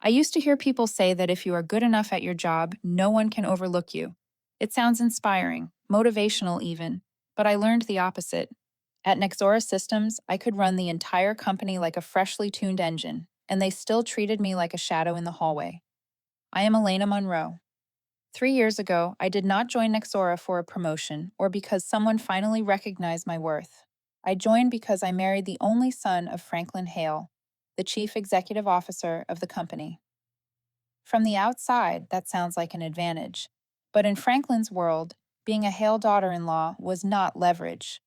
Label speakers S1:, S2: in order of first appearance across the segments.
S1: I used to hear people say that if you are good enough at your job, no one can overlook you. It sounds inspiring, motivational even, but I learned the opposite. At Nexora Systems, I could run the entire company like a freshly tuned engine, and they still treated me like a shadow in the hallway. I am Elena Monroe. 3 years ago, I did not join Nexora for a promotion or because someone finally recognized my worth. I joined because I married the only son of Franklin Hale, the chief executive officer of the company. From the outside, that sounds like an advantage. But in Franklin's world, being a Hale daughter in law was not leverage.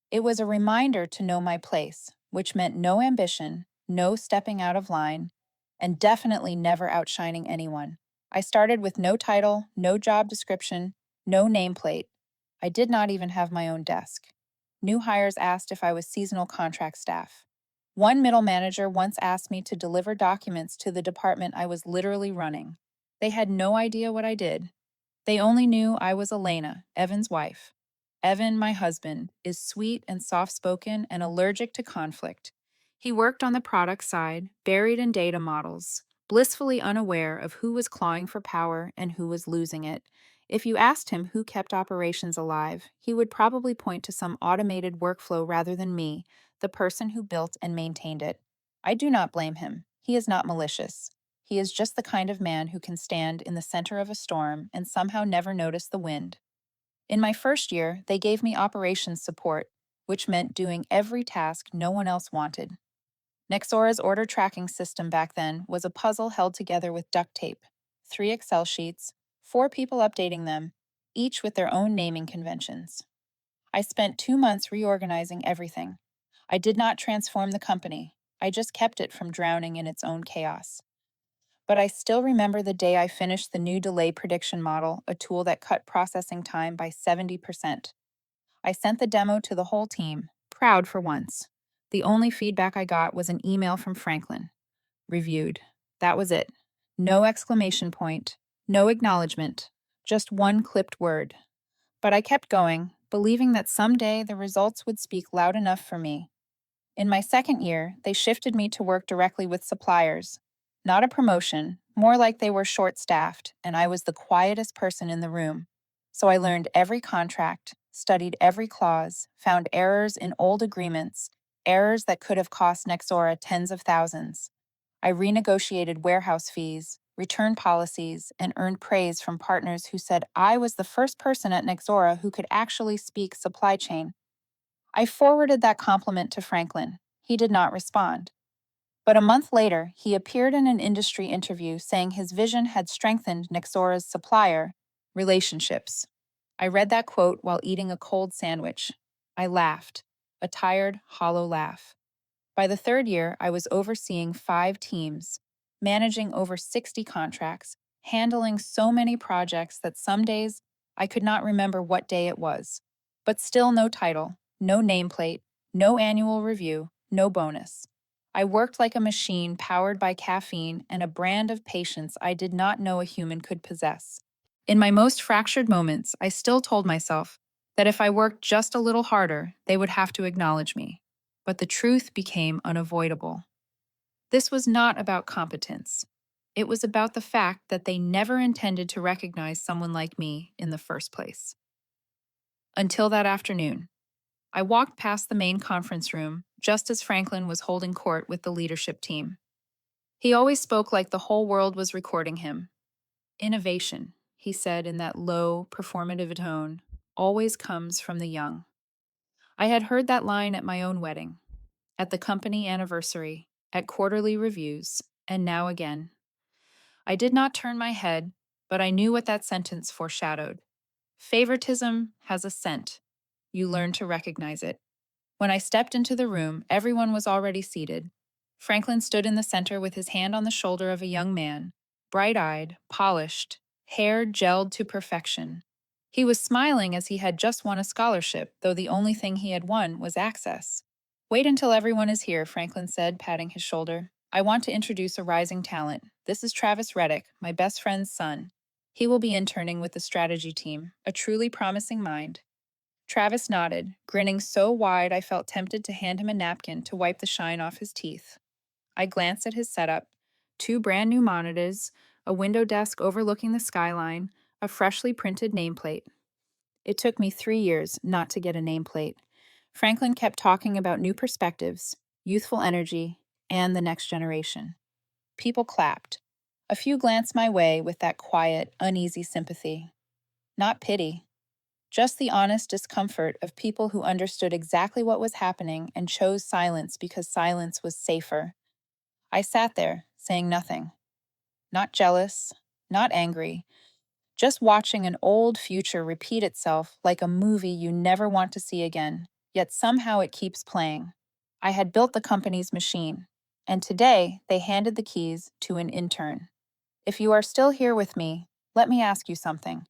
S1: It was a reminder to know my place, which meant no ambition, no stepping out of line, and definitely never outshining anyone. I started with no title, no job description, no nameplate. I did not even have my own desk. New hires asked if I was seasonal contract staff. One middle manager once asked me to deliver documents to the department I was literally running. They had no idea what I did. They only knew I was Elena, Evan's wife. Evan, my husband, is sweet and soft-spoken and allergic to conflict. He worked on the product side, buried in data models, blissfully unaware of who was clawing for power and who was losing it. If you asked him who kept operations alive, he would probably point to some automated workflow rather than me, the person who built and maintained it. I do not blame him. He is not malicious. He is just the kind of man who can stand in the center of a storm and somehow never notice the wind. In my first year, they gave me operations support, which meant doing every task no one else wanted. Nexora's order tracking system back then was a puzzle held together with duct tape, 3 Excel sheets, 4 people updating them, each with their own naming conventions. I spent 2 months reorganizing everything. I did not transform the company, I just kept it from drowning in its own chaos. But I still remember the day I finished the new delay prediction model, a tool that cut processing time by 70%. I sent the demo to the whole team, proud for once. The only feedback I got was an email from Franklin. Reviewed. That was it. No exclamation point, no acknowledgement, just one clipped word. But I kept going, believing that someday the results would speak loud enough for me. In my second year, they shifted me to work directly with suppliers. Not a promotion, more like they were short staffed, and I was the quietest person in the room. So I learned every contract, studied every clause, found errors in old agreements, errors that could have cost Nexora tens of thousands. I renegotiated warehouse fees, returned policies, and earned praise from partners who said I was the first person at Nexora who could actually speak supply chain. I forwarded that compliment to Franklin. He did not respond. But a month later, he appeared in an industry interview saying his vision had strengthened Nexora's supplier relationships. I read that quote while eating a cold sandwich. I laughed, a tired, hollow laugh. By the third year, I was overseeing 5 teams, managing over 60 contracts, handling so many projects that some days I could not remember what day it was. But still no title, no nameplate, no annual review, no bonus. I worked like a machine powered by caffeine and a brand of patience I did not know a human could possess. In my most fractured moments, I still told myself that if I worked just a little harder, they would have to acknowledge me. But the truth became unavoidable. This was not about competence. It was about the fact that they never intended to recognize someone like me in the first place. Until that afternoon, I walked past the main conference room just as Franklin was holding court with the leadership team. He always spoke like the whole world was recording him. Innovation, he said in that low, performative tone, always comes from the young. I had heard that line at my own wedding, at the company anniversary, at quarterly reviews, and now again. I did not turn my head, but I knew what that sentence foreshadowed. Favoritism has a scent. You learn to recognize it. When I stepped into the room, everyone was already seated. Franklin stood in the center with his hand on the shoulder of a young man, bright-eyed, polished, hair gelled to perfection. He was smiling as he had just won a scholarship, though the only thing he had won was access. Wait until everyone is here, Franklin said, patting his shoulder. I want to introduce a rising talent. This is Travis Reddick, my best friend's son. He will be interning with the strategy team, a truly promising mind. Travis nodded, grinning so wide I felt tempted to hand him a napkin to wipe the shine off his teeth. I glanced at his setup, 2 brand new monitors, a window desk overlooking the skyline, a freshly printed nameplate. It took me 3 years not to get a nameplate. Franklin kept talking about new perspectives, youthful energy, and the next generation. People clapped. A few glanced my way with that quiet, uneasy sympathy. Not pity, just the honest discomfort of people who understood exactly what was happening and chose silence because silence was safer. I sat there, saying nothing. Not jealous, not angry, just watching an old future repeat itself like a movie you never want to see again, yet somehow it keeps playing. I had built the company's machine, and today they handed the keys to an intern. If you are still here with me, let me ask you something.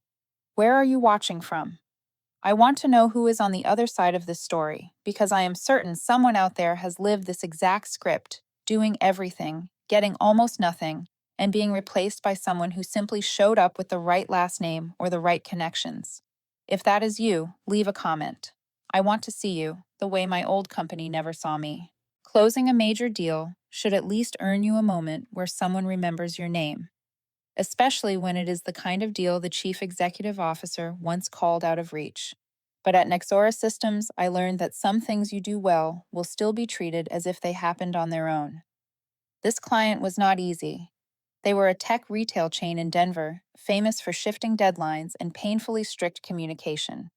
S1: Where are you watching from? I want to know who is on the other side of this story, because I am certain someone out there has lived this exact script, doing everything, getting almost nothing, and being replaced by someone who simply showed up with the right last name or the right connections. If that is you, leave a comment. I want to see you, the way my old company never saw me. Closing a major deal should at least earn you a moment where someone remembers your name, especially when it is the kind of deal the chief executive officer once called out of reach. But at Nexora Systems, I learned that some things you do well will still be treated as if they happened on their own. This client was not easy. They were a tech retail chain in Denver, famous for shifting deadlines and painfully strict communication.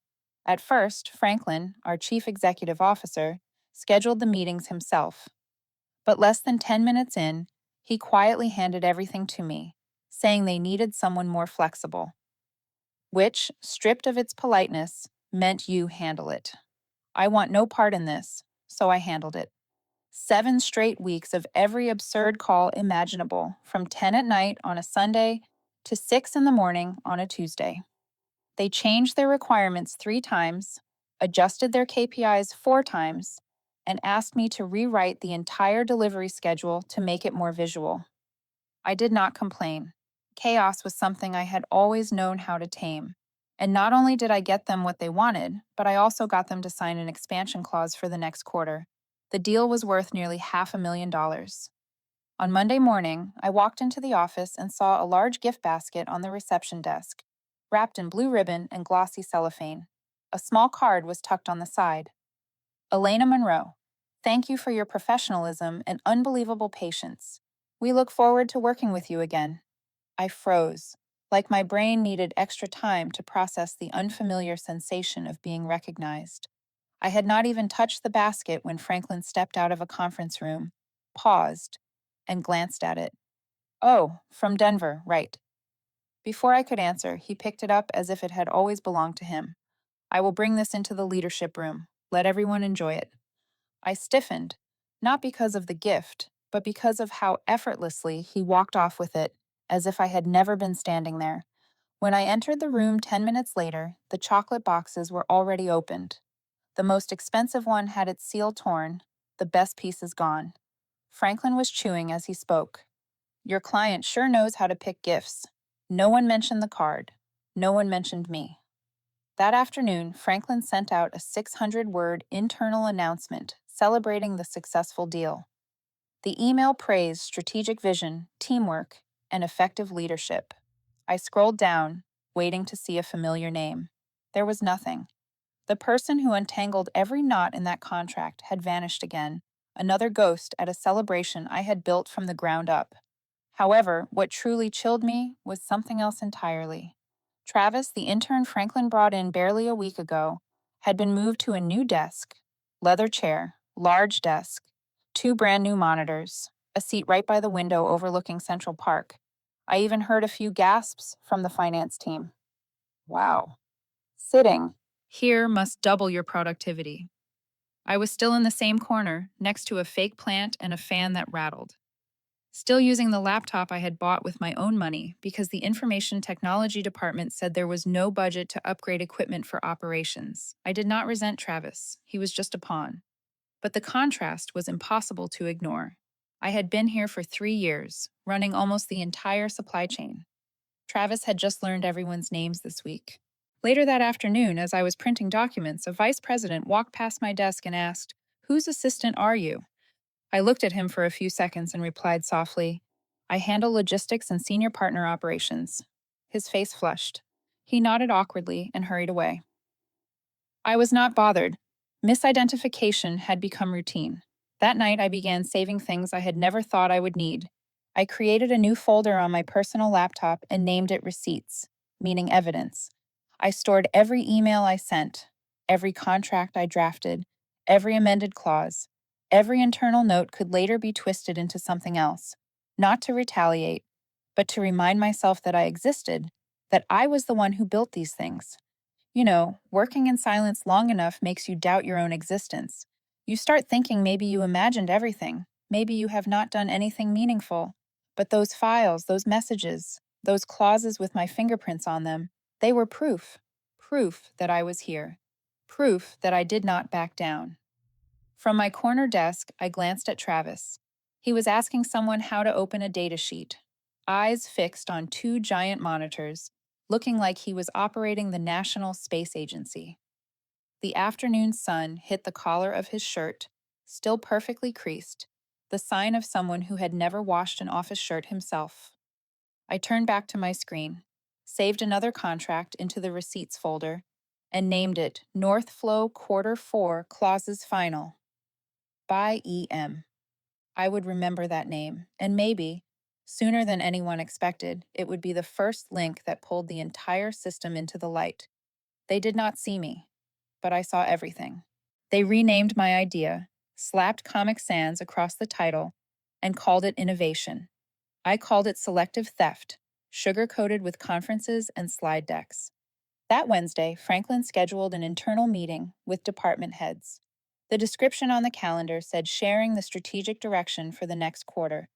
S1: At first, Franklin, our chief executive officer, scheduled the meetings himself. But less than 10 minutes in, he quietly handed everything to me, saying they needed someone more flexible, which, stripped of its politeness, meant you handle it. I want no part in this, so I handled it. 7 straight weeks of every absurd call imaginable, from 10 at night on a Sunday to 6 in the morning on a Tuesday. They changed their requirements 3 times, adjusted their KPIs 4 times, and asked me to rewrite the entire delivery schedule to make it more visual. I did not complain. Chaos was something I had always known how to tame. And not only did I get them what they wanted, but I also got them to sign an expansion clause for the next quarter. The deal was worth nearly $500,000. On Monday morning, I walked into the office and saw a large gift basket on the reception desk, wrapped in blue ribbon and glossy cellophane. A small card was tucked on the side. Elena Monroe, thank you for your professionalism and unbelievable patience. We look forward to working with you again. I froze, like my brain needed extra time to process the unfamiliar sensation of being recognized. I had not even touched the basket when Franklin stepped out of a conference room, paused, and glanced at it. Oh, from Denver, right. Before I could answer, he picked it up as if it had always belonged to him. I will bring this into the leadership room. Let everyone enjoy it. I stiffened, not because of the gift, but because of how effortlessly he walked off with it, as if I had never been standing there. When I entered the room 10 minutes later, the chocolate boxes were already opened. The most expensive one had its seal torn, the best pieces gone. Franklin was chewing as he spoke. Your client sure knows how to pick gifts. No one mentioned the card. No one mentioned me. That afternoon, Franklin sent out a 600-word internal announcement celebrating the successful deal. The email praised strategic vision, teamwork, and effective leadership. I scrolled down, waiting to see a familiar name. There was nothing. The person who untangled every knot in that contract had vanished again, another ghost at a celebration I had built from the ground up. However, what truly chilled me was something else entirely. Travis, the intern Franklin brought in barely a week ago, had been moved to a new desk, leather chair, large desk, 2 brand new monitors, a seat right by the window overlooking Central Park. I even heard a few gasps from the finance team. Wow. Sitting. Here must double your productivity. I was still in the same corner, next to a fake plant and a fan that rattled. Still using the laptop I had bought with my own money because the information technology department said there was no budget to upgrade equipment for operations. I did not resent Travis. He was just a pawn. But the contrast was impossible to ignore. I had been here for 3 years, running almost the entire supply chain. Travis had just learned everyone's names this week. Later that afternoon, as I was printing documents, a vice president walked past my desk and asked, "Whose assistant are you?" I looked at him for a few seconds and replied softly, I handle logistics and senior partner operations. His face flushed. He nodded awkwardly and hurried away. I was not bothered. Misidentification had become routine. That night, I began saving things I had never thought I would need. I created a new folder on my personal laptop and named it Receipts, meaning evidence. I stored every email I sent, every contract I drafted, every amended clause. Every internal note could later be twisted into something else, not to retaliate, but to remind myself that I existed, that I was the one who built these things. Working in silence long enough makes you doubt your own existence. You start thinking maybe you imagined everything, maybe you have not done anything meaningful. But those files, those messages, those clauses with my fingerprints on them, they were proof. Proof that I was here. Proof that I did not back down. From my corner desk, I glanced at Travis. He was asking someone how to open a datasheet, eyes fixed on two giant monitors, looking like he was operating the National Space Agency. The afternoon sun hit the collar of his shirt, still perfectly creased, the sign of someone who had never washed an office shirt himself. I turned back to my screen, saved another contract into the receipts folder, and named it North Flow Quarter 4 Clauses Final by EM. I would remember that name, and maybe, sooner than anyone expected, it would be the first link that pulled the entire system into the light. They did not see me, but I saw everything. They renamed my idea, slapped Comic Sans across the title, and called it innovation. I called it selective theft, sugar-coated with conferences and slide decks. That Wednesday, Franklin scheduled an internal meeting with department heads. The description on the calendar said sharing the strategic direction for the next quarter.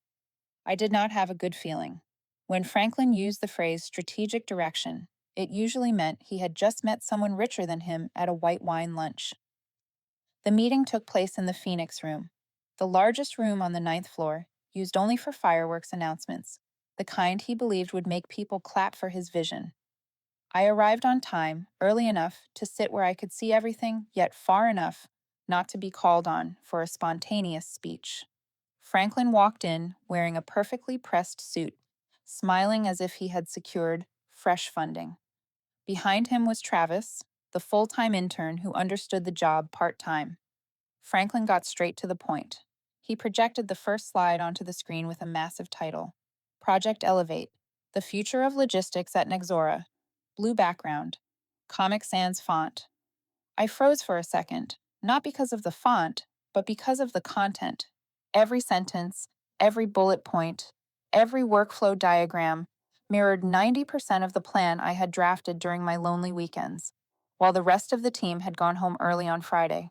S1: I did not have a good feeling. When Franklin used the phrase strategic direction, it usually meant he had just met someone richer than him at a white wine lunch. The meeting took place in the Phoenix Room, the largest room on the ninth floor, used only for fireworks announcements, the kind he believed would make people clap for his vision. I arrived on time, early enough to sit where I could see everything, yet far enough not to be called on for a spontaneous speech. Franklin walked in wearing a perfectly pressed suit, smiling as if he had secured fresh funding. Behind him was Travis, the full-time intern who understood the job part-time. Franklin got straight to the point. He projected the first slide onto the screen with a massive title, Project Elevate, the future of logistics at Nexora. Blue background, Comic Sans font. I froze for a second, not because of the font, but because of the content. Every sentence, every bullet point, every workflow diagram mirrored 90% of the plan I had drafted during my lonely weekends, while the rest of the team had gone home early on Friday.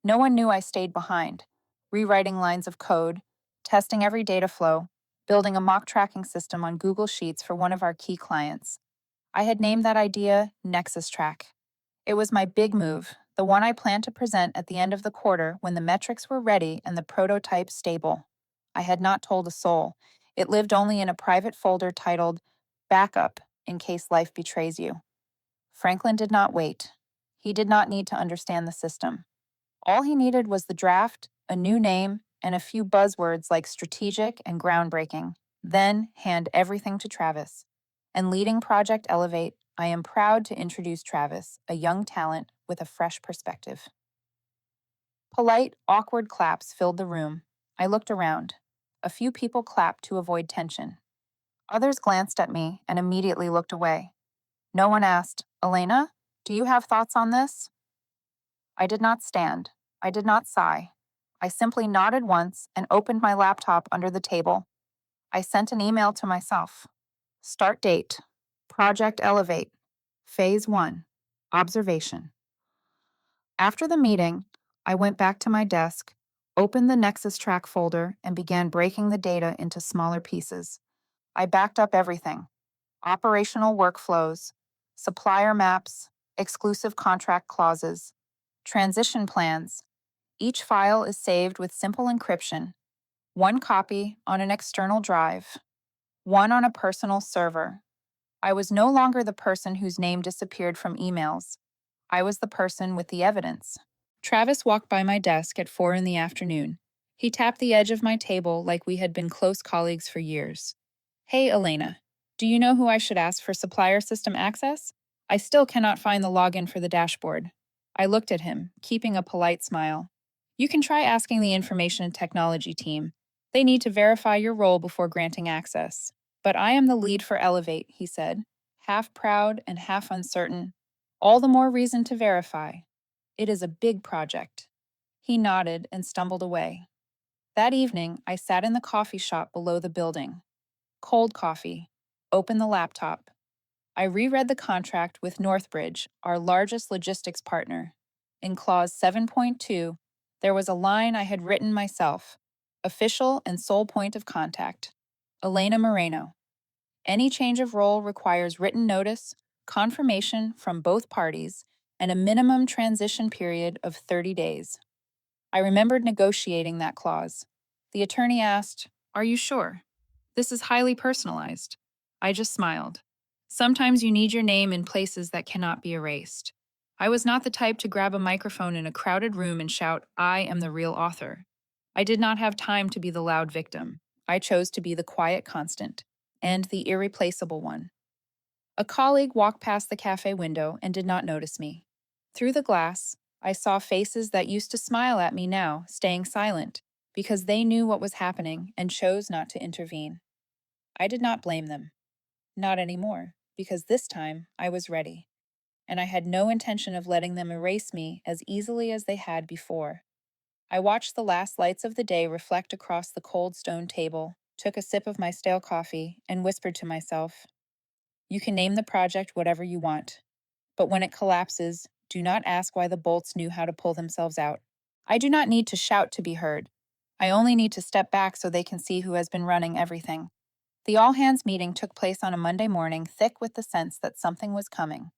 S1: No one knew I stayed behind, rewriting lines of code, testing every data flow, building a mock tracking system on Google Sheets for one of our key clients. I had named that idea Nexus Track. It was my big move, the one I planned to present at the end of the quarter when the metrics were ready and the prototype stable. I had not told a soul. It lived only in a private folder titled Backup in case life betrays you. Franklin did not wait. He did not need to understand the system. All he needed was the draft, a new name, and a few buzzwords like strategic and groundbreaking. Then hand everything to Travis. And leading Project Elevate, I am proud to introduce Travis, a young talent with a fresh perspective. Polite, awkward claps filled the room. I looked around. A few people clapped to avoid tension. Others glanced at me and immediately looked away. No one asked, Elena, do you have thoughts on this? I did not stand. I did not sigh. I simply nodded once and opened my laptop under the table. I sent an email to myself. Start date. Project Elevate. Phase 1. Observation. After the meeting, I went back to my desk, opened the Nexus Track folder, and began breaking the data into smaller pieces. I backed up everything: operational workflows, supplier maps, exclusive contract clauses, transition plans. Each file is saved with simple encryption, one copy on an external drive, one on a personal server. I was no longer the person whose name disappeared from emails. I was the person with the evidence. Travis walked by my desk at 4 in the afternoon. He tapped the edge of my table like we had been close colleagues for years. Hey, Elena, do you know who I should ask for supplier system access? I still cannot find the login for the dashboard. I looked at him, keeping a polite smile. You can try asking the information technology team. They need to verify your role before granting access. But I am the lead for Elevate, he said, half proud and half uncertain. All the more reason to verify. It is a big project. He nodded and stumbled away. That evening, I sat in the coffee shop below the building. Cold coffee. Opened the laptop. I reread the contract with Northbridge, our largest logistics partner. In clause 7.2, there was a line I had written myself. Official and sole point of contact. Elena Moreno. Any change of role requires written notice, confirmation from both parties, and a minimum transition period of 30 days. I remembered negotiating that clause. The attorney asked, "Are you sure? This is highly personalized." I just smiled. Sometimes you need your name in places that cannot be erased. I was not the type to grab a microphone in a crowded room and shout, "I am the real author." I did not have time to be the loud victim. I chose to be the quiet constant, and the irreplaceable one. A colleague walked past the cafe window and did not notice me. Through the glass, I saw faces that used to smile at me now, staying silent, because they knew what was happening and chose not to intervene. I did not blame them. Not anymore, because this time I was ready, and I had no intention of letting them erase me as easily as they had before. I watched the last lights of the day reflect across the cold stone table, took a sip of my stale coffee, and whispered to myself, "You can name the project whatever you want, but when it collapses, do not ask why the bolts knew how to pull themselves out." I do not need to shout to be heard. I only need to step back so they can see who has been running everything. The all-hands meeting took place on a Monday morning, thick with the sense that something was coming.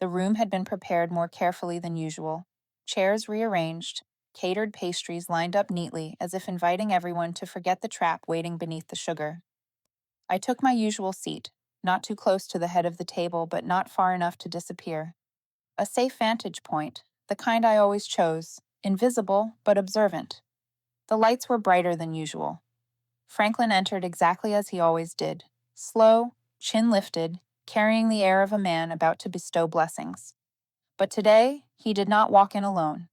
S1: The room had been prepared more carefully than usual. Chairs rearranged, catered pastries lined up neatly as if inviting everyone to forget the trap waiting beneath the sugar. I took my usual seat, not too close to the head of the table but not far enough to disappear. A safe vantage point, the kind I always chose, invisible but observant. The lights were brighter than usual. Franklin entered exactly as he always did, slow, chin lifted, carrying the air of a man about to bestow blessings. But today, he did not walk in alone.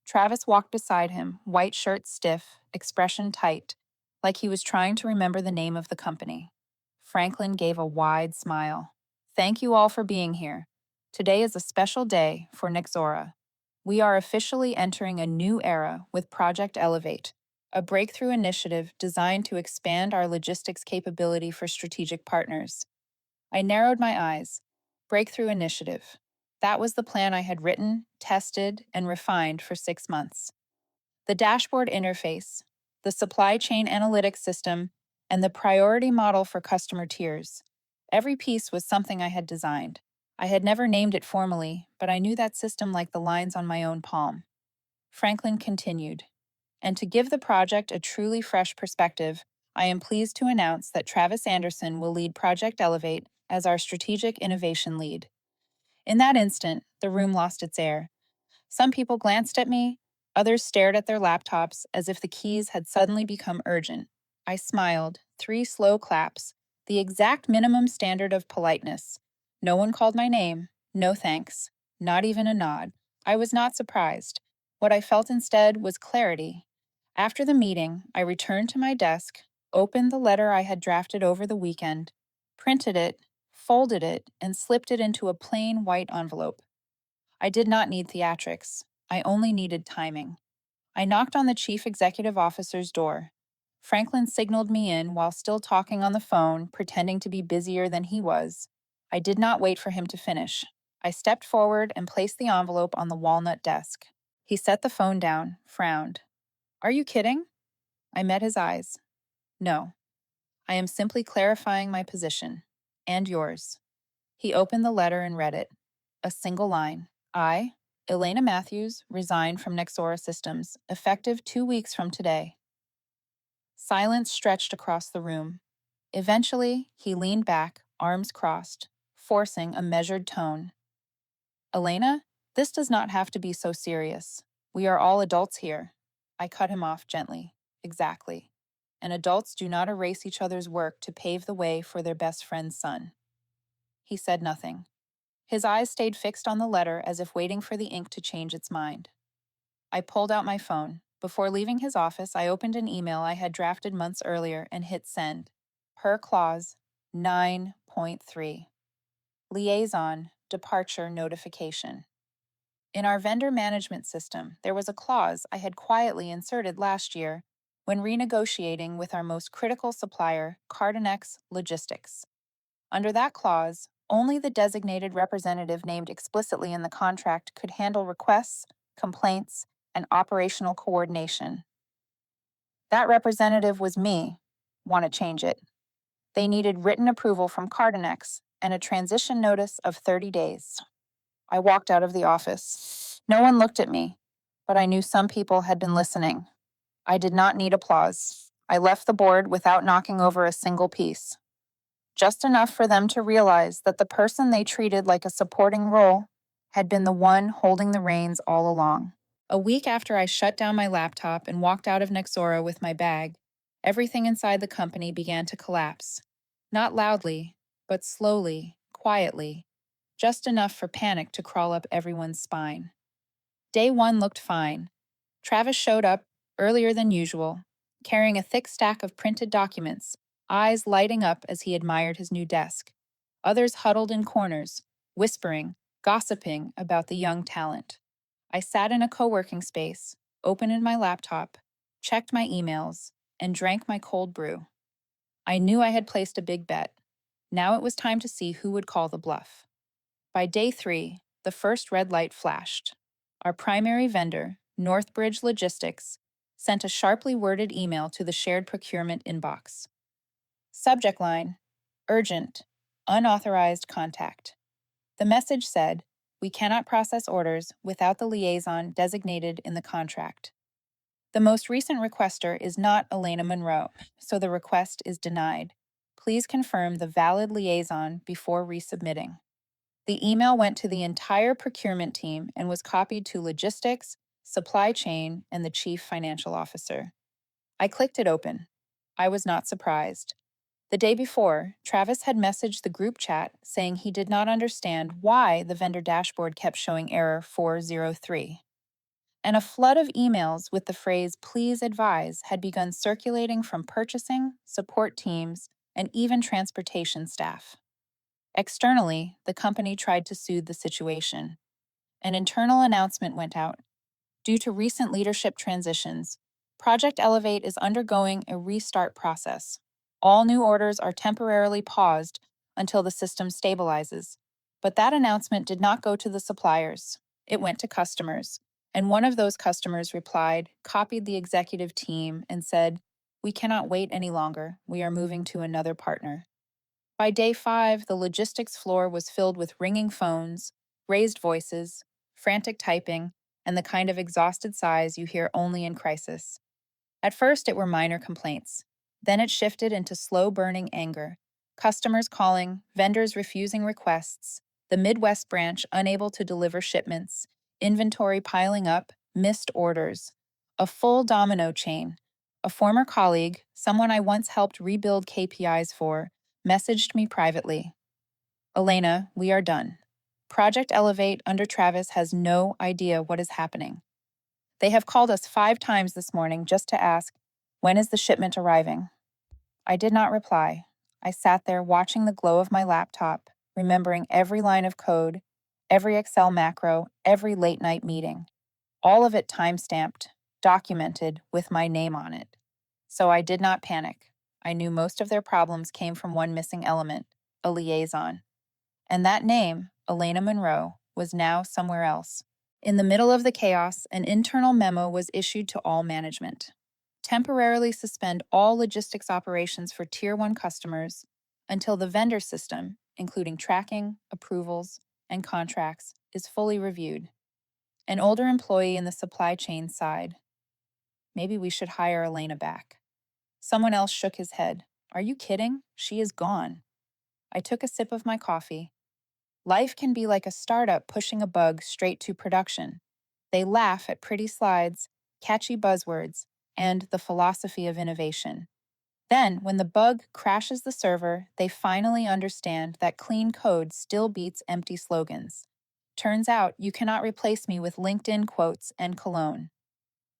S1: Travis walked beside him, white shirt stiff, expression tight, like he was trying to remember the name of the company. Franklin gave a wide smile. "Thank you all for being here. Today is a special day for Nexora. We are officially entering a new era with Project Elevate, a breakthrough initiative designed to expand our logistics capability for strategic partners." I narrowed my eyes. Breakthrough initiative. That was the plan I had written, tested, and refined for 6 months. The dashboard interface, the supply chain analytics system, and the priority model for customer tiers. Every piece was something I had designed. I had never named it formally, but I knew that system like the lines on my own palm. Franklin continued. And to give the project a truly fresh perspective, I am pleased to announce that Travis Anderson will lead Project Elevate as our strategic innovation lead. In that instant, the room lost its air. Some people glanced at me, others stared at their laptops as if the keys had suddenly become urgent. I smiled, 3 slow claps, the exact minimum standard of politeness. No one called my name, no thanks, not even a nod. I was not surprised. What I felt instead was clarity. After the meeting, I returned to my desk, opened the letter I had drafted over the weekend, printed it, folded it, and slipped it into a plain white envelope. I did not need theatrics. I only needed timing. I knocked on the chief executive officer's door. Franklin signaled me in while still talking on the phone, pretending to be busier than he was. I did not wait for him to finish. I stepped forward and placed the envelope on the walnut desk. He set the phone down, frowned. "Are you kidding?" I met his eyes. "No. I am simply clarifying my position. And yours." He opened the letter and read it. A single line. "I, Elena Matthews, resign from Nexora Systems, effective 2 weeks from today." Silence stretched across the room. Eventually, he leaned back, arms crossed, forcing a measured tone. "Elena, this does not have to be so serious. We are all adults here." I cut him off gently. Exactly. And adults do not erase each other's work to pave the way for their best friend's son. He said nothing. His eyes stayed fixed on the letter as if waiting for the ink to change its mind. I pulled out my phone. Before leaving his office, I opened an email I had drafted months earlier and hit send. Per clause 9.3. Liaison departure notification. In our vendor management system, there was a clause I had quietly inserted last year when renegotiating with our most critical supplier, Cardinex Logistics. Under that clause, only the designated representative named explicitly in the contract could handle requests, complaints, and operational coordination. That representative was me. Want to change it? They needed written approval from Cardinex and a transition notice of 30 days. I walked out of the office. No one looked at me, but I knew some people had been listening. I did not need applause. I left the board without knocking over a single piece. Just enough for them to realize that the person they treated like a supporting role had been the one holding the reins all along. A week after I shut down my laptop and walked out of Nexora with my bag, everything inside the company began to collapse. Not loudly, but slowly, quietly, just enough for panic to crawl up everyone's spine. Day one looked fine. Travis showed up earlier than usual, carrying a thick stack of printed documents, eyes lighting up as he admired his new desk. Others huddled in corners, whispering, gossiping about the young talent. I sat in a co-working space, opened my laptop, checked my emails, and drank my cold brew. I knew I had placed a big bet. Now it was time to see who would call the bluff. By day 3, the first red light flashed. Our primary vendor, Northbridge Logistics, sent a sharply worded email to the shared procurement inbox. Subject line: Urgent, unauthorized contact. The message said, "We cannot process orders without the liaison designated in the contract. The most recent requester is not Elena Monroe, so the request is denied. Please confirm the valid liaison before resubmitting." The email went to the entire procurement team and was copied to logistics, supply chain, and the chief financial officer. I clicked it open. I was not surprised. The day before, Travis had messaged the group chat saying he did not understand why the vendor dashboard kept showing error 403. And a flood of emails with the phrase "please advise" had begun circulating from purchasing, support teams, and even transportation staff. Externally, the company tried to soothe the situation. An internal announcement went out. Due to recent leadership transitions, Project Elevate is undergoing a restart process. All new orders are temporarily paused until the system stabilizes. But that announcement did not go to the suppliers. It went to customers. And one of those customers replied, copied the executive team, and said, "We cannot wait any longer. We are moving to another partner." By day 5, the logistics floor was filled with ringing phones, raised voices, frantic typing, and the kind of exhausted sighs you hear only in crisis. At first, it were minor complaints. Then it shifted into slow-burning anger. Customers calling, vendors refusing requests, the Midwest branch unable to deliver shipments, inventory piling up, missed orders. A full domino chain. A former colleague, someone I once helped rebuild KPIs for, messaged me privately. "Elena, we are done. Project Elevate under Travis has no idea what is happening. They have called us 5 times this morning just to ask, when is the shipment arriving?" I did not reply. I sat there watching the glow of my laptop, remembering every line of code, every Excel macro, every late night meeting. All of it time-stamped, documented with my name on it. So I did not panic. I knew most of their problems came from one missing element, a liaison. And that name, Elena Monroe, was now somewhere else. In the middle of the chaos, an internal memo was issued to all management. Temporarily suspend all logistics operations for Tier 1 customers until the vendor system, including tracking, approvals, and contracts, is fully reviewed. An older employee in the supply chain sighed. "Maybe we should hire Elena back." Someone else shook his head. "Are you kidding? She is gone." I took a sip of my coffee. Life can be like a startup pushing a bug straight to production. They laugh at pretty slides, catchy buzzwords, and the philosophy of innovation. Then, when the bug crashes the server, they finally understand that clean code still beats empty slogans. Turns out you cannot replace me with LinkedIn quotes and cologne.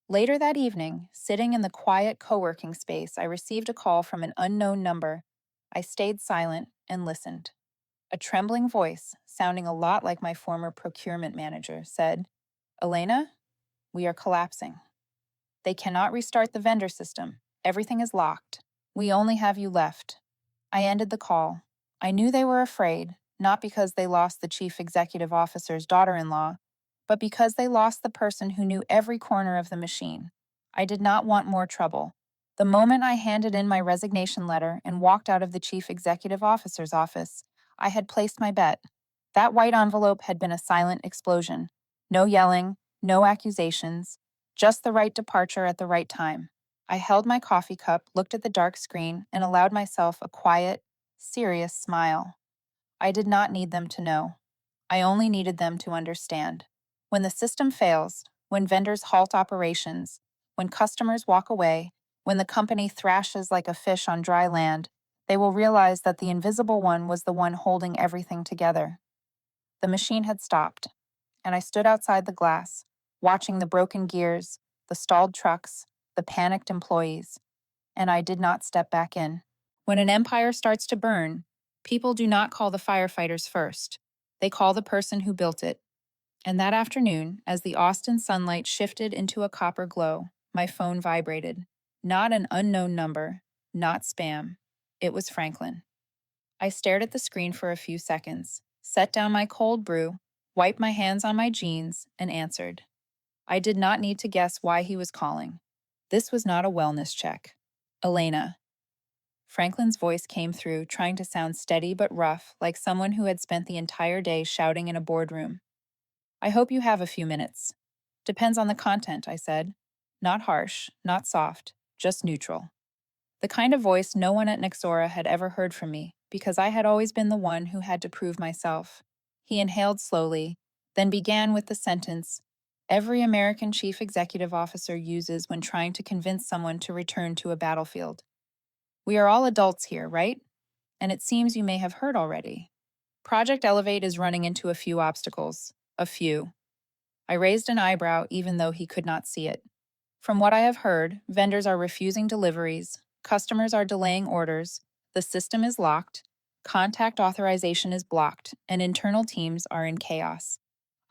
S1: Later that evening, sitting in the quiet co-working space, I received a call from an unknown number. I stayed silent and listened. A trembling voice, sounding a lot like my former procurement manager, said, "Elena, we are collapsing. They cannot restart the vendor system. Everything is locked. We only have you left." I ended the call. I knew they were afraid, not because they lost the chief executive officer's daughter-in-law, but because they lost the person who knew every corner of the machine. I did not want more trouble. The moment I handed in my resignation letter and walked out of the chief executive officer's office, I had placed my bet. That white envelope had been a silent explosion. No yelling, no accusations, just the right departure at the right time. I held my coffee cup, looked at the dark screen, and allowed myself a quiet, serious smile. I did not need them to know. I only needed them to understand. When the system fails, when vendors halt operations, when customers walk away, when the company thrashes like a fish on dry land, they will realize that the invisible one was the one holding everything together. The machine had stopped, and I stood outside the glass, watching the broken gears, the stalled trucks, the panicked employees, and I did not step back in. When an empire starts to burn, people do not call the firefighters first. They call the person who built it. And that afternoon, as the Austin sunlight shifted into a copper glow, my phone vibrated. Not an unknown number, not spam. It was Franklin. I stared at the screen for a few seconds, set down my cold brew, wiped my hands on my jeans, and answered. I did not need to guess why he was calling. This was not a wellness check. "Elena." Franklin's voice came through, trying to sound steady but rough, like someone who had spent the entire day shouting in a boardroom. "I hope you have a few minutes." "Depends on the content," I said. Not harsh, not soft, just neutral. The kind of voice no one at Nexora had ever heard from me, because I had always been the one who had to prove myself. He inhaled slowly, then began with the sentence every American chief executive officer uses when trying to convince someone to return to a battlefield. "We are all adults here, right? And it seems you may have heard already. Project Elevate is running into a few obstacles. A few." I raised an eyebrow even though he could not see it. "From what I have heard, vendors are refusing deliveries, customers are delaying orders, the system is locked, contact authorization is blocked, and internal teams are in chaos.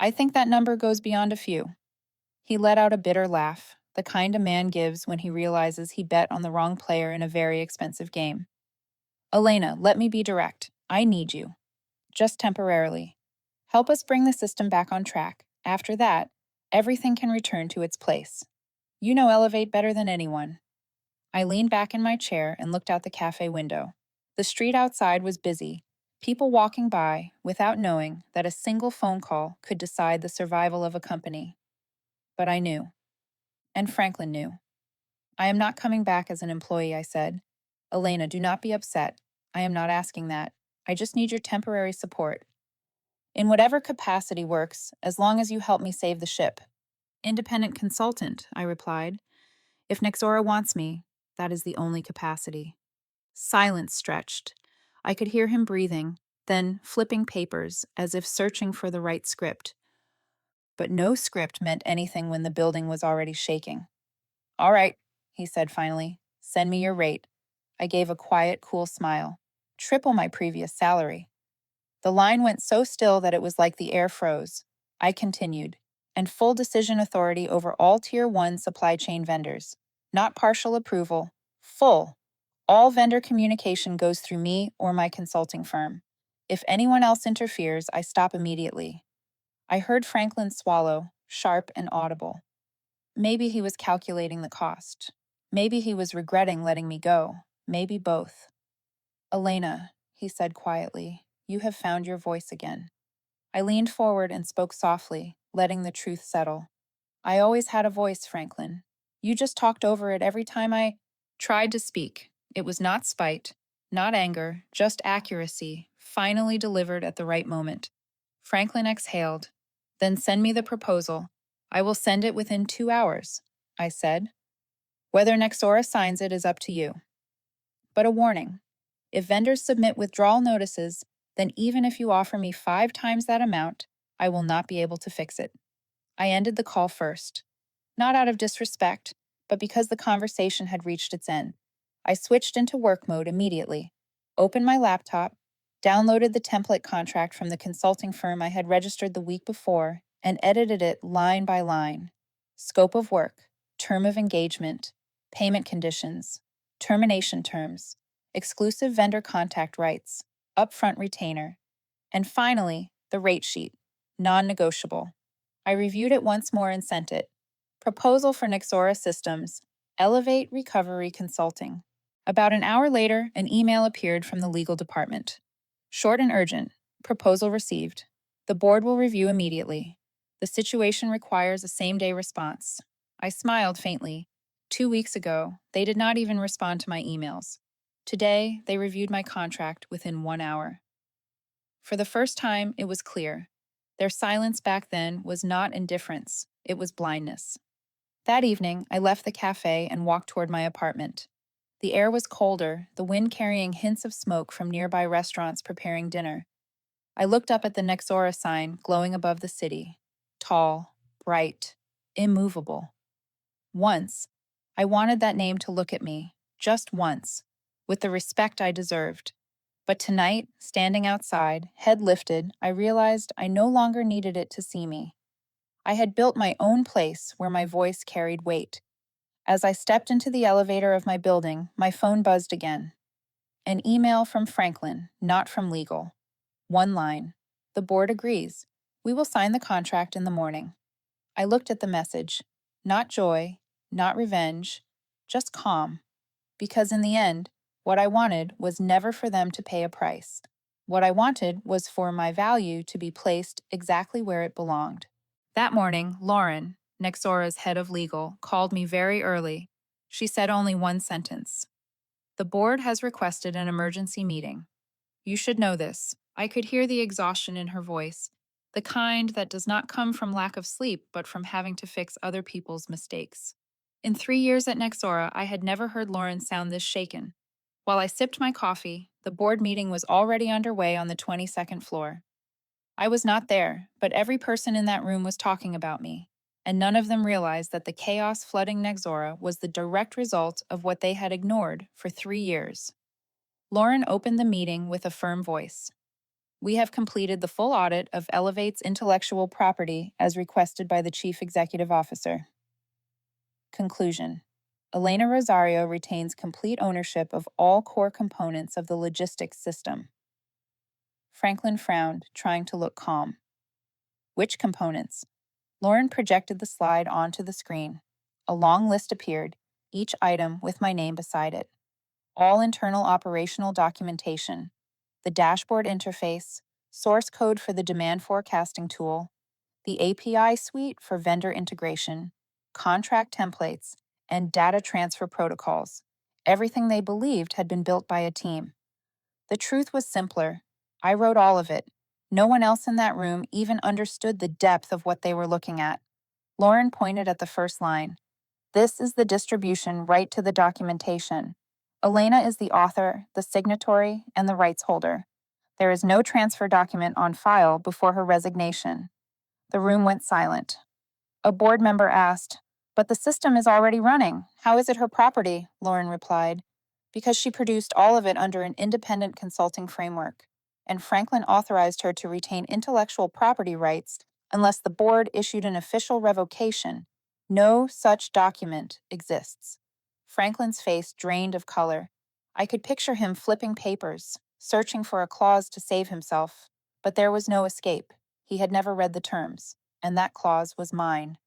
S1: I think that number goes beyond a few." He let out a bitter laugh, the kind a man gives when he realizes he bet on the wrong player in a very expensive game. "Elena, let me be direct. I need you. Just temporarily. Help us bring the system back on track. After that, everything can return to its place. You know Elevate better than anyone." I leaned back in my chair and looked out the cafe window. The street outside was busy, people walking by without knowing that a single phone call could decide the survival of a company. But I knew. And Franklin knew. "I am not coming back as an employee," I said. "Elena, do not be upset. I am not asking that. I just need your temporary support. In whatever capacity works, as long as you help me save the ship." "Independent consultant," I replied. "If Nexora wants me, that is the only capacity." Silence stretched. I could hear him breathing, then flipping papers as if searching for the right script. But no script meant anything when the building was already shaking. "All right," he said finally. "Send me your rate." I gave a quiet, cool smile. "Triple my previous salary." The line went so still that it was like the air froze. I continued. "And full decision authority over all Tier 1 supply chain vendors. Not partial approval. Full. All vendor communication goes through me or my consulting firm. If anyone else interferes, I stop immediately." I heard Franklin swallow, sharp and audible. Maybe he was calculating the cost. Maybe he was regretting letting me go. Maybe both. "Elena," he said quietly, "you have found your voice again." I leaned forward and spoke softly, letting the truth settle. "I always had a voice, Franklin. You just talked over it every time I tried to speak." It was not spite, not anger, just accuracy, finally delivered at the right moment. Franklin exhaled. "Then send me the proposal. I will send it within 2 hours," I said. Whether Nexora signs it is up to you. But a warning: if vendors submit withdrawal notices, then even if you offer me 5 times that amount, I will not be able to fix it. I ended the call first, not out of disrespect, but because the conversation had reached its end. I switched into work mode immediately, opened my laptop, downloaded the template contract from the consulting firm I had registered the week before, and edited it line by line. Scope of work, term of engagement, payment conditions, termination terms, exclusive vendor contact rights, upfront retainer, and finally, the rate sheet, non-negotiable. I reviewed it once more and sent it. Proposal for Nexora Systems, Elevate Recovery Consulting. About an hour later, an email appeared from the legal department. Short and urgent. Proposal received. The board will review immediately. The situation requires a same-day response. I smiled faintly. 2 weeks ago, they did not even respond to my emails. Today, they reviewed my contract within 1 hour. For the first time, it was clear. Their silence back then was not indifference, it was blindness. That evening, I left the cafe and walked toward my apartment. The air was colder, the wind carrying hints of smoke from nearby restaurants preparing dinner. I looked up at the Nexora sign glowing above the city. Tall, bright, immovable. Once, I wanted that name to look at me, just once, with the respect I deserved. But tonight, standing outside, head lifted, I realized I no longer needed it to see me. I had built my own place where my voice carried weight. As I stepped into the elevator of my building, my phone buzzed again. An email from Franklin, not from legal. One line. The board agrees. We will sign the contract in the morning. I looked at the message. Not joy, not revenge, just calm. Because in the end, what I wanted was never for them to pay a price. What I wanted was for my value to be placed exactly where it belonged. That morning, Lauren, Nexora's head of legal, called me very early. She said only one sentence. The board has requested an emergency meeting. You should know this. I could hear the exhaustion in her voice, the kind that does not come from lack of sleep, but from having to fix other people's mistakes. In 3 years at Nexora, I had never heard Lauren sound this shaken. While I sipped my coffee, the board meeting was already underway on the 22nd floor. I was not there, but every person in that room was talking about me, and none of them realized that the chaos flooding Nexora was the direct result of what they had ignored for 3 years. Lauren opened the meeting with a firm voice. We have completed the full audit of Elevate's intellectual property as requested by the Chief Executive Officer. Conclusion. Elena Rosario retains complete ownership of all core components of the logistics system. Franklin frowned, trying to look calm. Which components? Lauren projected the slide onto the screen. A long list appeared, each item with my name beside it. All internal operational documentation, the dashboard interface, source code for the demand forecasting tool, the API suite for vendor integration, contract templates, and data transfer protocols. Everything they believed had been built by a team. The truth was simpler. I wrote all of it. No one else in that room even understood the depth of what they were looking at. Lauren pointed at the first line. This is the distribution right to the documentation. Elena is the author, the signatory, and the rights holder. There is no transfer document on file before her resignation. The room went silent. A board member asked, "But the system is already running. How is it her property?" Lauren replied, "Because she produced all of it under an independent consulting framework, and Franklin authorized her to retain intellectual property rights unless the board issued an official revocation. No such document exists." Franklin's face drained of color. I could picture him flipping papers, searching for a clause to save himself, but there was no escape. He had never read the terms, and that clause was mine.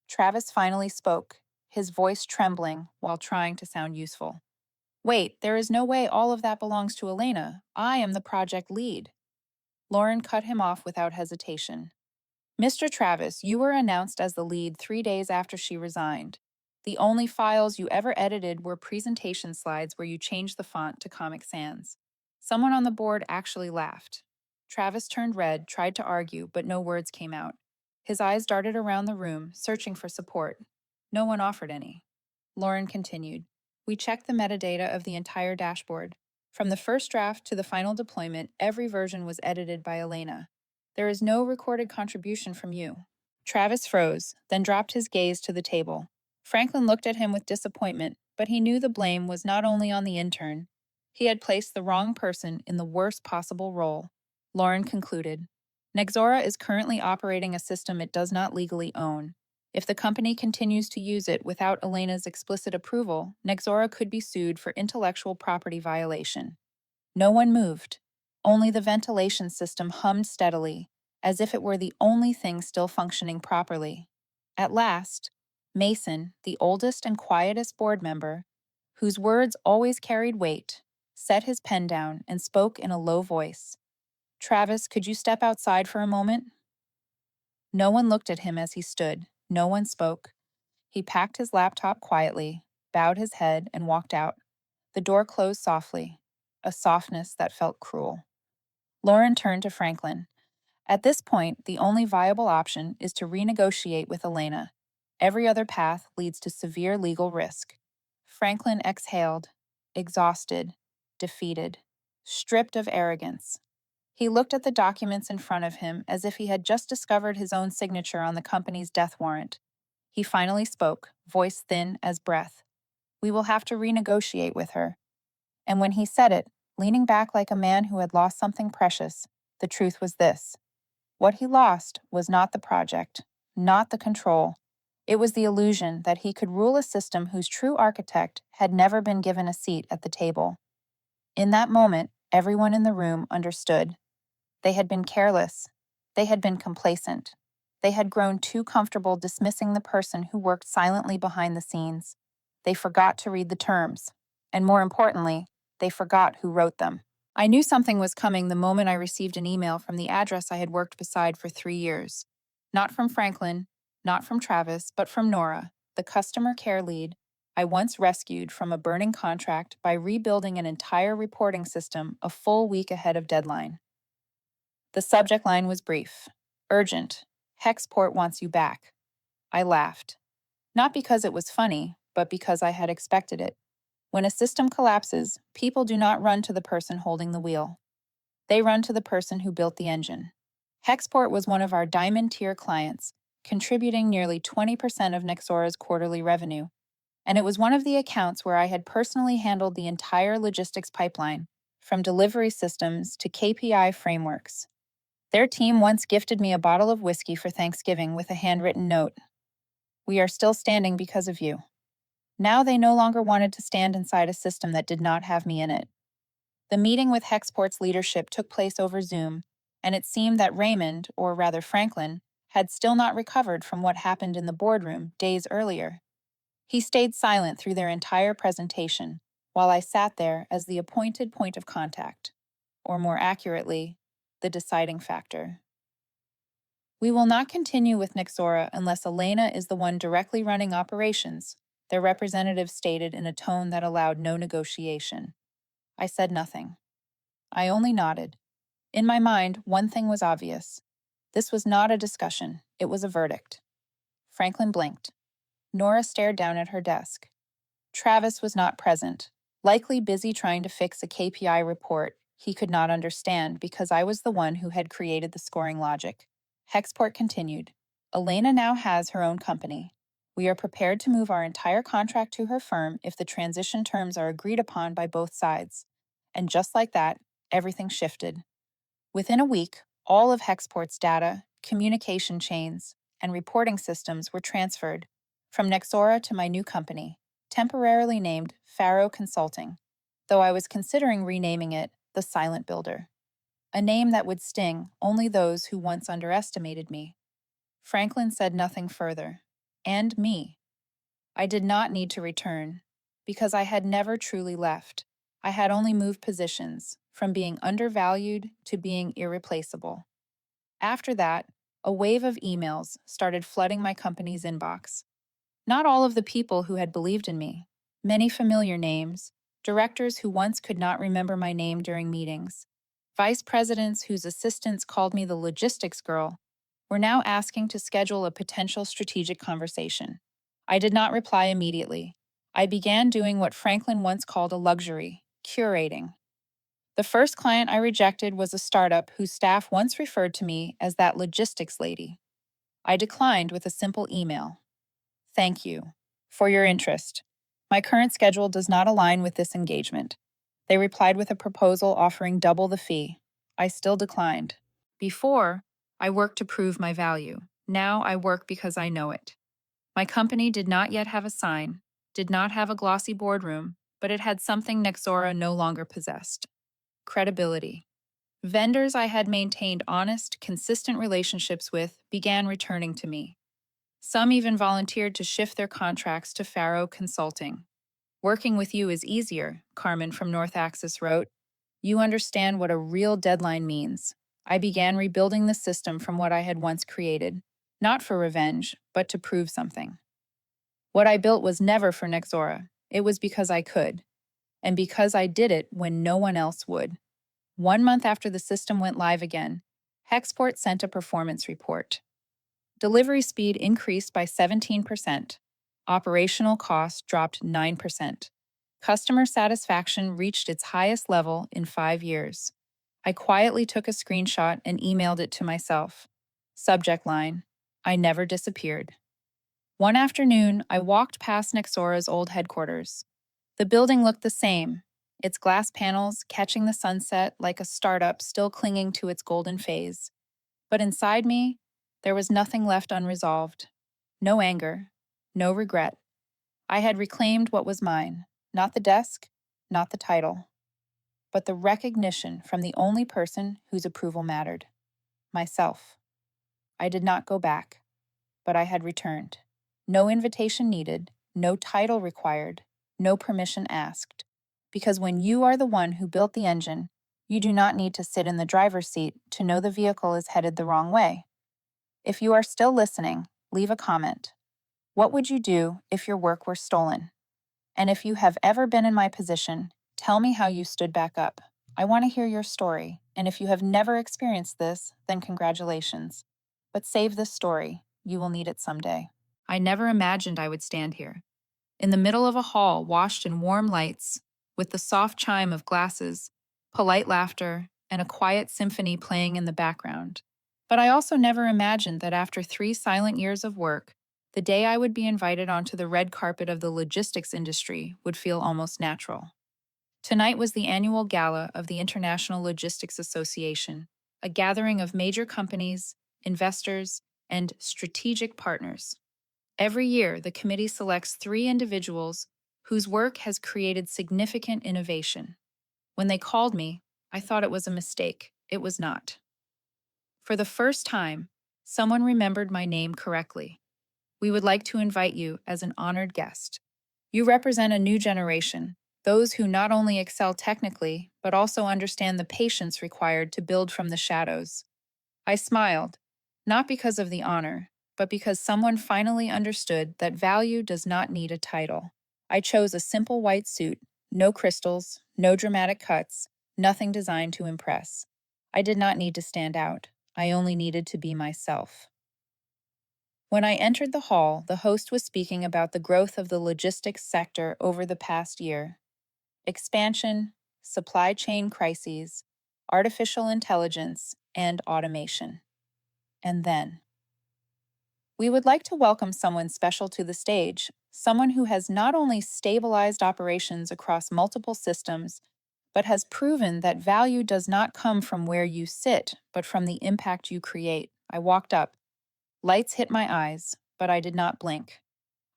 S1: Travis finally spoke, his voice trembling while trying to sound useful. Wait, there is no way all of that belongs to Elena. I am the project lead. Lauren cut him off without hesitation. Mr. Travis, you were announced as the lead 3 days after she resigned. The only files you ever edited were presentation slides where you changed the font to Comic Sans. Someone on the board actually laughed. Travis turned red, tried to argue, but no words came out. His eyes darted around the room, searching for support. No one offered any. Lauren continued. We checked the metadata of the entire dashboard. From the first draft to the final deployment, every version was edited by Elena. There is no recorded contribution from you. Travis froze, then dropped his gaze to the table. Franklin looked at him with disappointment, but he knew the blame was not only on the intern. He had placed the wrong person in the worst possible role. Lauren concluded. Nexora is currently operating a system it does not legally own. If the company continues to use it without Elena's explicit approval, Nexora could be sued for intellectual property violation. No one moved. Only the ventilation system hummed steadily, as if it were the only thing still functioning properly. At last, Mason, the oldest and quietest board member, whose words always carried weight, set his pen down and spoke in a low voice. Travis, could you step outside for a moment? No one looked at him as he stood. No one spoke. He packed his laptop quietly, bowed his head, and walked out. The door closed softly, a softness that felt cruel. Lauren turned to Franklin. At this point, the only viable option is to renegotiate with Elena. Every other path leads to severe legal risk. Franklin exhaled, exhausted, defeated, stripped of arrogance. He looked at the documents in front of him as if he had just discovered his own signature on the company's death warrant. He finally spoke, voice thin as breath. We will have to renegotiate with her. And when he said it, leaning back like a man who had lost something precious, the truth was this. What he lost was not the project, not the control. It was the illusion that he could rule a system whose true architect had never been given a seat at the table. In that moment, everyone in the room understood. They had been careless. They had been complacent. They had grown too comfortable dismissing the person who worked silently behind the scenes. They forgot to read the terms. And more importantly, they forgot who wrote them. I knew something was coming the moment I received an email from the address I had worked beside for 3 years. Not from Franklin, not from Travis, but from Nora, the customer care lead I once rescued from a burning contract by rebuilding an entire reporting system a full week ahead of deadline. The subject line was brief. Urgent. Hexport wants you back. I laughed. Not because it was funny, but because I had expected it. When a system collapses, people do not run to the person holding the wheel. They run to the person who built the engine. Hexport was one of our diamond tier clients, contributing nearly 20% of Nexora's quarterly revenue. And it was one of the accounts where I had personally handled the entire logistics pipeline, from delivery systems to KPI frameworks. Their team once gifted me a bottle of whiskey for Thanksgiving with a handwritten note. We are still standing because of you. Now they no longer wanted to stand inside a system that did not have me in it. The meeting with Hexport's leadership took place over Zoom, and it seemed that Raymond, or rather Franklin, had still not recovered from what happened in the boardroom days earlier. He stayed silent through their entire presentation, while I sat there as the appointed point of contact, or more accurately, the deciding factor. We will not continue with Nexora unless Elena is the one directly running operations, their representative stated in a tone that allowed no negotiation. I said nothing. I only nodded. In my mind, one thing was obvious. This was not a discussion, it was a verdict. Franklin blinked. Nora stared down at her desk. Travis was not present, likely busy trying to fix a KPI report he could not understand because I was the one who had created the scoring logic. Hexport continued. Elena now has her own company. We are prepared to move our entire contract to her firm if the transition terms are agreed upon by both sides. And just like that, everything shifted. Within a week, all of Hexport's data, communication chains, and reporting systems were transferred from Nexora to my new company, temporarily named Faro Consulting, though I was considering renaming it the Silent Builder, a name that would sting only those who once underestimated me. Franklin said nothing further. And me. I did not need to return, because I had never truly left. I had only moved positions, from being undervalued to being irreplaceable. After that, a wave of emails started flooding my company's inbox. Not all of the people who had believed in me. Many familiar names, directors who once could not remember my name during meetings, vice presidents whose assistants called me the logistics girl, were now asking to schedule a potential strategic conversation. I did not reply immediately. I began doing what Franklin once called a luxury: curating. The first client I rejected was a startup whose staff once referred to me as that logistics lady. I declined with a simple email. Thank you for your interest. My current schedule does not align with this engagement. They replied with a proposal offering double the fee. I still declined. Before, I worked to prove my value. Now I work because I know it. My company did not yet have a sign, did not have a glossy boardroom, but it had something Nexora no longer possessed: credibility. Vendors I had maintained honest, consistent relationships with began returning to me. Some even volunteered to shift their contracts to Faro Consulting. Working with you is easier, Carmen from North Axis wrote. You understand what a real deadline means. I began rebuilding the system from what I had once created, not for revenge, but to prove something. What I built was never for Nexora. It was because I could, and because I did it when no one else would. 1 month after the system went live again, Hexport sent a performance report. Delivery speed increased by 17%. Operational costs dropped 9%. Customer satisfaction reached its highest level in 5 years. I quietly took a screenshot and emailed it to myself. Subject line: I never disappeared. One afternoon, I walked past Nexora's old headquarters. The building looked the same, its glass panels catching the sunset like a startup still clinging to its golden phase. But inside me, there was nothing left unresolved. No anger, no regret. I had reclaimed what was mine: not the desk, not the title, but the recognition from the only person whose approval mattered: myself. I did not go back, but I had returned. No invitation needed, no title required, no permission asked. Because when you are the one who built the engine, you do not need to sit in the driver's seat to know the vehicle is headed the wrong way. If you are still listening, leave a comment. What would you do if your work were stolen? And if you have ever been in my position, tell me how you stood back up. I want to hear your story, and if you have never experienced this, then congratulations. But save this story. You will need it someday. I never imagined I would stand here, in the middle of a hall washed in warm lights, with the soft chime of glasses, polite laughter, and a quiet symphony playing in the background. But I also never imagined that after 3 silent years of work, the day I would be invited onto the red carpet of the logistics industry would feel almost natural. Tonight was the annual gala of the International Logistics Association, a gathering of major companies, investors, and strategic partners. Every year, the committee selects 3 individuals whose work has created significant innovation. When they called me, I thought it was a mistake. It was not. For the first time, someone remembered my name correctly. We would like to invite you as an honored guest. You represent a new generation, those who not only excel technically, but also understand the patience required to build from the shadows. I smiled, not because of the honor, but because someone finally understood that value does not need a title. I chose a simple white suit, no crystals, no dramatic cuts, nothing designed to impress. I did not need to stand out. I only needed to be myself. When I entered the hall, the host was speaking about the growth of the logistics sector over the past year: expansion, supply chain crises, artificial intelligence, and automation. And then, we would like to welcome someone special to the stage, someone who has not only stabilized operations across multiple systems, but has proven that value does not come from where you sit, but from the impact you create. I walked up. Lights hit my eyes, but I did not blink.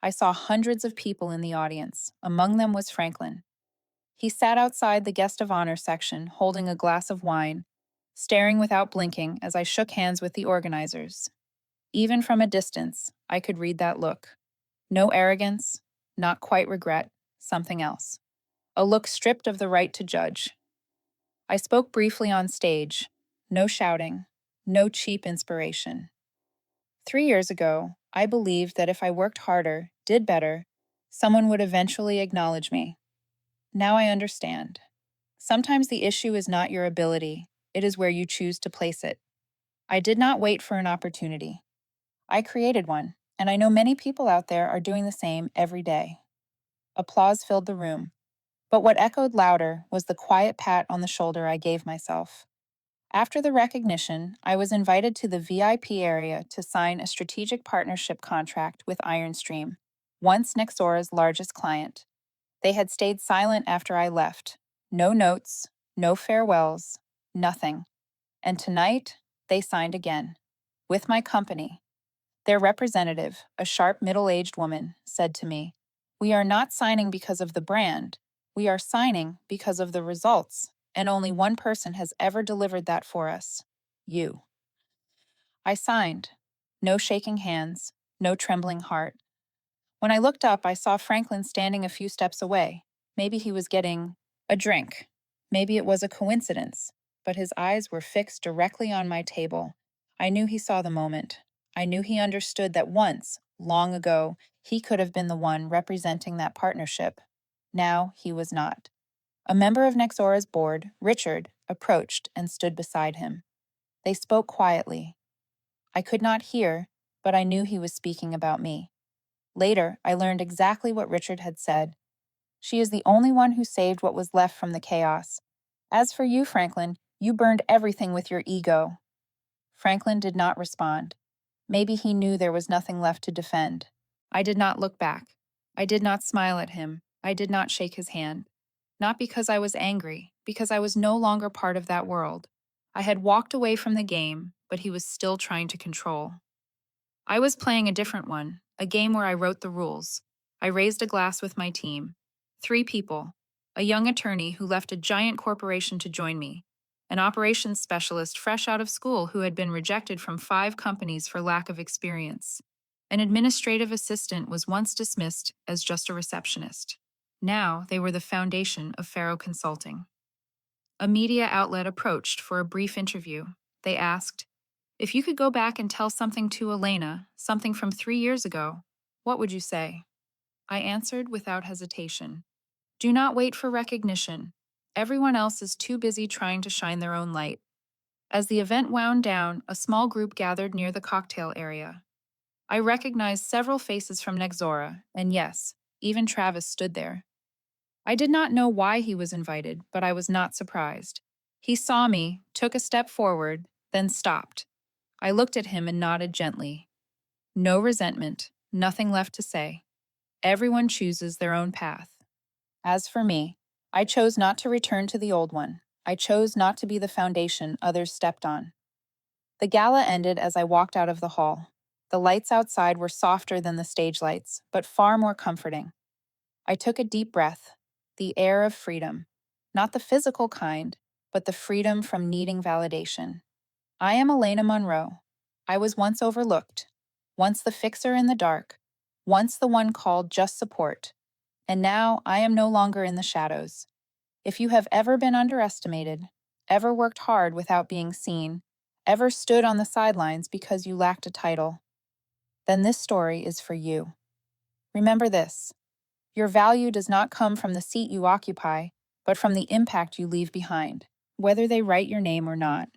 S1: I saw hundreds of people in the audience. Among them was Franklin. He sat outside the guest of honor section, holding a glass of wine, staring without blinking as I shook hands with the organizers. Even from a distance, I could read that look. No arrogance, not quite regret, something else. A look stripped of the right to judge. I spoke briefly on stage. No shouting, no cheap inspiration. 3 years ago, I believed that if I worked harder, did better, someone would eventually acknowledge me. Now I understand. Sometimes the issue is not your ability, it is where you choose to place it. I did not wait for an opportunity. I created one, and I know many people out there are doing the same every day. Applause filled the room. But what echoed louder was the quiet pat on the shoulder I gave myself. After the recognition, I was invited to the VIP area to sign a strategic partnership contract with Ironstream, once Nexora's largest client. They had stayed silent after I left. No notes, no farewells, nothing. And tonight, they signed again. With my company. Their representative, a sharp middle aged woman, said to me, "We are not signing because of the brand. We are signing because of the results, and only one person has ever delivered that for us. You." I signed. No shaking hands, no trembling heart. When I looked up, I saw Franklin standing a few steps away. Maybe he was getting a drink. Maybe it was a coincidence, but his eyes were fixed directly on my table. I knew he saw the moment. I knew he understood that once, long ago, he could have been the one representing that partnership. Now he was not. A member of Nexora's board, Richard, approached and stood beside him. They spoke quietly. I could not hear, but I knew he was speaking about me. Later, I learned exactly what Richard had said. "She is the only one who saved what was left from the chaos. As for you, Franklin, you burned everything with your ego." Franklin did not respond. Maybe he knew there was nothing left to defend. I did not look back. I did not smile at him. I did not shake his hand. Not because I was angry, because I was no longer part of that world. I had walked away from the game, but he was still trying to control. I was playing a different one, a game where I wrote the rules. I raised a glass with my team. 3 people: a young attorney who left a giant corporation to join me, an operations specialist fresh out of school who had been rejected from 5 companies for lack of experience. An administrative assistant was once dismissed as just a receptionist. Now they were the foundation of Faro Consulting. A media outlet approached for a brief interview. They asked, "If you could go back and tell something to Elena, something from 3 years ago, what would you say?" I answered without hesitation. "Do not wait for recognition. Everyone else is too busy trying to shine their own light." As the event wound down, a small group gathered near the cocktail area. I recognized several faces from Nexora, and yes, even Travis stood there. I did not know why he was invited, but I was not surprised. He saw me, took a step forward, then stopped. I looked at him and nodded gently. No resentment, nothing left to say. Everyone chooses their own path. As for me, I chose not to return to the old one. I chose not to be the foundation others stepped on. The gala ended as I walked out of the hall. The lights outside were softer than the stage lights, but far more comforting. I took a deep breath, the air of freedom. Not the physical kind, but the freedom from needing validation. I am Elena Monroe. I was once overlooked, once the fixer in the dark, once the one called just support. And now I am no longer in the shadows. If you have ever been underestimated, ever worked hard without being seen, ever stood on the sidelines because you lacked a title, then this story is for you. Remember this: your value does not come from the seat you occupy, but from the impact you leave behind, whether they write your name or not.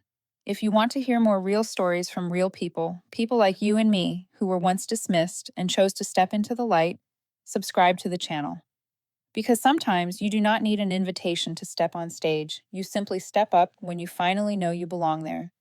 S1: If you want to hear more real stories from real people, people like you and me, who were once dismissed and chose to step into the light, subscribe to the channel. Because sometimes you do not need an invitation to step on stage. You simply step up when you finally know you belong there.